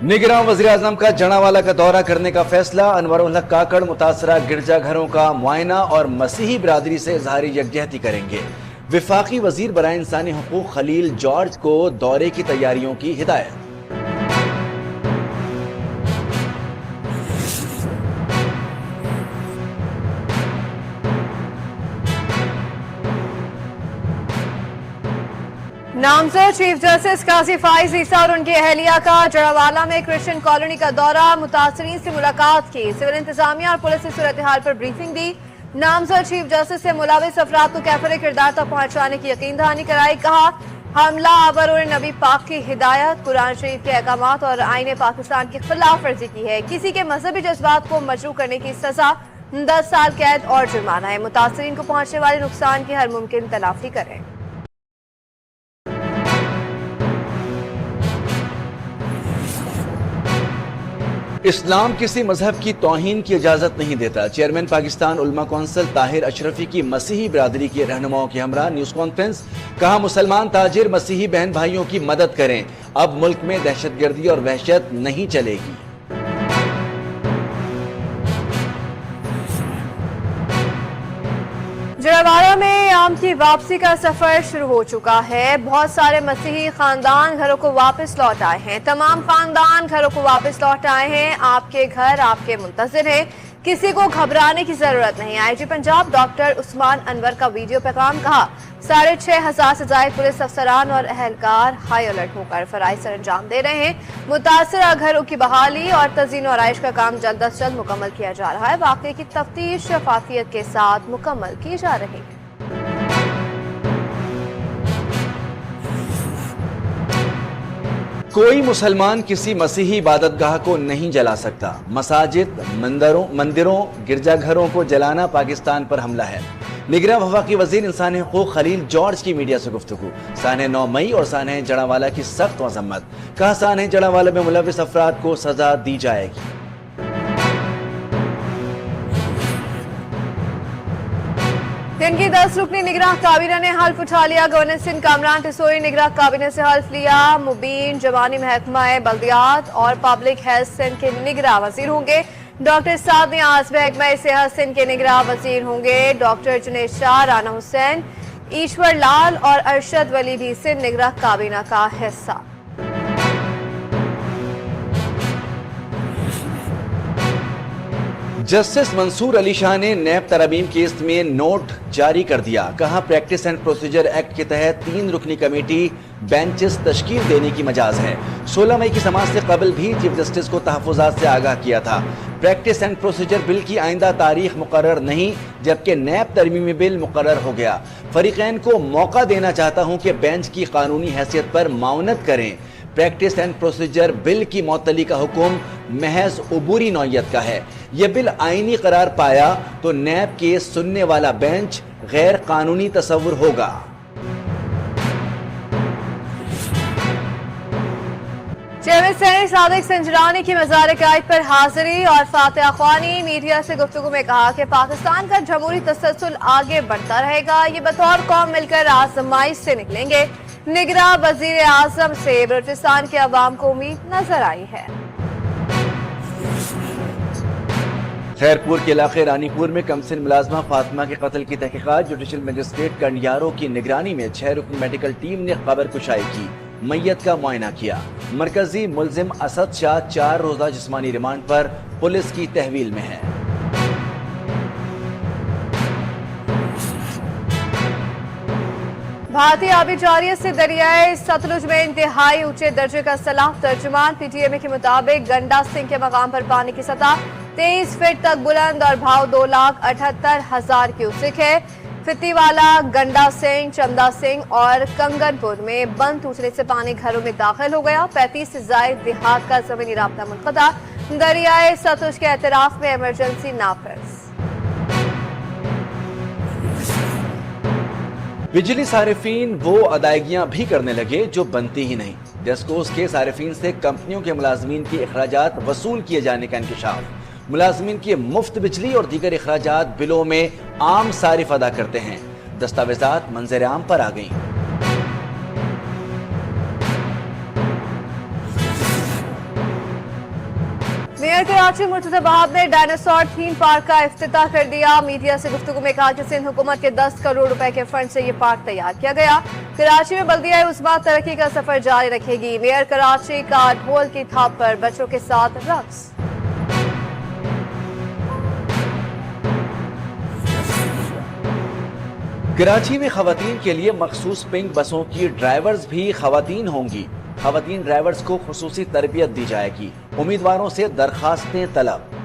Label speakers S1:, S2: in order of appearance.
S1: निगरान वज़ीर-ए-आज़म का जनावाला का दौरा करने का फैसला। अनवरुल हक काकड़ मुतासरा गिरजा घरों का मुआयना और मसीही बिरादरी से इजहारी यकजहती करेंगे। विफाकी वजीर बराए इंसानी हुकूक खलील जॉर्ज को दौरे की तैयारियों की हिदायत।
S2: नामजद चीफ जस्टिस काजी फाइज ईसा और उनकी अहलिया का जड़ावाला में क्रिश्चियन कॉलोनी का दौरा, मुतासरीन से मुलाकात की, सिविल इंतजामिया और पुलिस से सूरत हाल पर ब्रीफिंग दी। नामजद चीफ जस्टिस से मुलविस अफराद को कैफर किरदार तक पहुंचाने की यकीन दहानी कराई। कहा हमला आवर और नबी पाक की हिदायत कुरान शरीफ के अहकामात और आईने पाकिस्तान की खिलाफ वर्जी की है। किसी के मजहबी जज्बात को मजरू करने की सजा 10 साल कैद और जुर्माना है। मुतासरीन को पहुंचने वाले नुकसान की हर मुमकिन तलाफी करें।
S1: इस्लाम किसी मजहब की तौहीन की इजाजत नहीं देता। चेयरमैन पाकिस्तान उलमा कौंसिल ताहिर अशरफी की मसीही बिरादरी के रहनुमाओं के हमरा न्यूज कॉन्फ्रेंस। कहा मुसलमान ताजिर मसीही बहन भाइयों की मदद करें, अब मुल्क में दहशतगर्दी और वहशत नहीं चलेगी।
S2: जड़ावाला में आम की वापसी का सफर शुरू हो चुका है। बहुत सारे मसीही खानदान घरों को वापस लौट आए हैं। तमाम खानदान घरों को वापस लौट आए हैं। आपके घर आपके मुंतजिर हैं, किसी को घबराने की जरूरत नहीं। आईजी पंजाब डॉक्टर उस्मान अनवर का वीडियो पैगाम। कहा 6500 से ज्यादा पुलिस अफसरान और अहलकार हाई अलर्ट होकर फराइज सर अंजाम दे रहे हैं। मुतासरा घरों की बहाली और तज़ीन और आइश का काम जल्द अज जल्द मुकम्मल किया जा रहा है। वाक़े की तफ्तीश शफाफियत के साथ मुकम्मल की जा रही है।
S1: कोई मुसलमान किसी मसीही इबादतगाह को नहीं जला सकता। मसाजिद, मंदिरों, गिरजाघरों को जलाना पाकिस्तान पर हमला है। निगरान वफाकी वजीर इंसानी हुकूक खलील जॉर्ज की मीडिया से गुफ्तगू। सानह 9 मई और सानह जड़ावाला की सख्त मजम्मत। कहा सानह जड़ावाला में मुलविस अफराद को सजा दी जाएगी।
S2: दिन की 10 रुकनी निगरान काबीना ने हल्फ उठा लिया। गवर्नर सिंध कामरान टिसोई निगरान काबीना से हल्फ लिया। मुबीन जवानी महकमा बल्दियात और पब्लिक हेल्थ सिंध के निगरान वजीर होंगे। डॉक्टर साद नियाज महकमा सेहत सिंध के निगरान वजीर होंगे। डॉक्टर जुनेद शाह, राना हुसैन, ईश्वर लाल और अरशद वली भी सिंध निगरान काबीना का हिस्सा।
S1: जस्टिस मंसूर अली शाह ने नैब तरमीम केस में नोट जारी कर दिया। कहा प्रैक्टिस एंड प्रोसीजर एक्ट के तहत 3 रुकनी कमेटी बेंचेस तश्कील देने की मजाज है। 16 मई की समाअत से कबल भी चीफ जस्टिस को तहफ़्फ़ुज़ात से आगाह किया था। प्रैक्टिस एंड प्रोसीजर बिल की आइंदा तारीख मुकर्रर नहीं, जबकि नैब तरमीमी बिल मुकर्रर हो गया। फरीकैन को मौका देना चाहता हूं कि बेंच की कानूनी हैसियत पर माउनत करें। प्रैक्टिस एंड प्रोसीजर बिल की मअतली का हुक्म महज उबूरी नौयत का है। यह बिल आईनी करार पाया तो नैब केस सुनने वाला बेंच गैर कानूनी तस्वुर होगा।
S2: चेयरमैन सेनेट सादिक संजरानी की मज़ार कायद पर हाजिरी और फातिहा ख्वानी। मीडिया से गुफ्तगू में कहा कि पाकिस्तान का जमहूरी तसलसल आगे बढ़ता रहेगा। ये बतौर कौम मिलकर आजमाइश से निकलेंगे। निगरान वजीर आजम से बलूचिस्तान के अवाम को उम्मीद नजर आई है।
S1: खैरपुर के इलाके रानीपुर में कमसिन मुलाजमा फातिमा के कत्ल की तहकीकात। जुडिशल मजिस्ट्रेट कंडियारों की निगरानी में 6 रुकन मेडिकल टीम ने खबर कुशाई की, मैयत का मुआयना किया। मरकजी मुलजिम असद शाह 4 रोजा जिस्मानी रिमांड पर पुलिस की तहवील में है।
S2: भारतीय आबी जारियत से दरियाए सतलुज में इंतहाई ऊंचे दर्जे का सैलाब। तर्जुमान पीटीएमए के मुताबिक गंडा सिंह के मकाम पर पानी की सतह 23 फीट तक बुलंद और भाव 2,78,000 क्यूसेक है। फितीवाला, गंडा सिंह, चंदा सिंह और कंगनपुर में बंद टूटने से पानी घरों में दाखिल हो गया। 35 से ज्यादा देहात का जमीनी राब्ता मुनक़ता। दरियाए सतलुज के एतराफ में इमरजेंसी नाफिज।
S1: बिजली सारिफीन वो अदायगियां भी करने लगे जो बनती ही नहीं। डेस्कोस के सारिफीन से कंपनियों के मुलाजमीन के अखराजात वसूल किए जाने का इंकशाफ। मुलाजमीन के मुफ्त बिजली और दीगर अखराजात बिलों में आम सारिफ अदा करते हैं। दस्तावेजात मंजर आम पर आ गईं।
S2: मेयर कराची मुर्तजा बहाब ने डायनासोर थीम पार्क का इफ्तिताह कर दिया। मीडिया से गुफ्तगू में कहा कि सिंध हुकूमत के 10 करोड़ रुपए के फंड से ये पार्क तैयार किया गया। कराची में बल्दिया उस्मात तरक्की का सफर जारी रखेगी। मेयर कराची का ढोल की थाप पर बच्चों के साथ रक्स।
S1: कराची में खवातीन के लिए मखसूस पिंक बसों की ड्राइवर्स भी खवातीन होंगी। खवातीन ड्राइवर्स को खुसूसी तरबियत दी जाएगी। उम्मीदवारों से दरखास्तें तलब।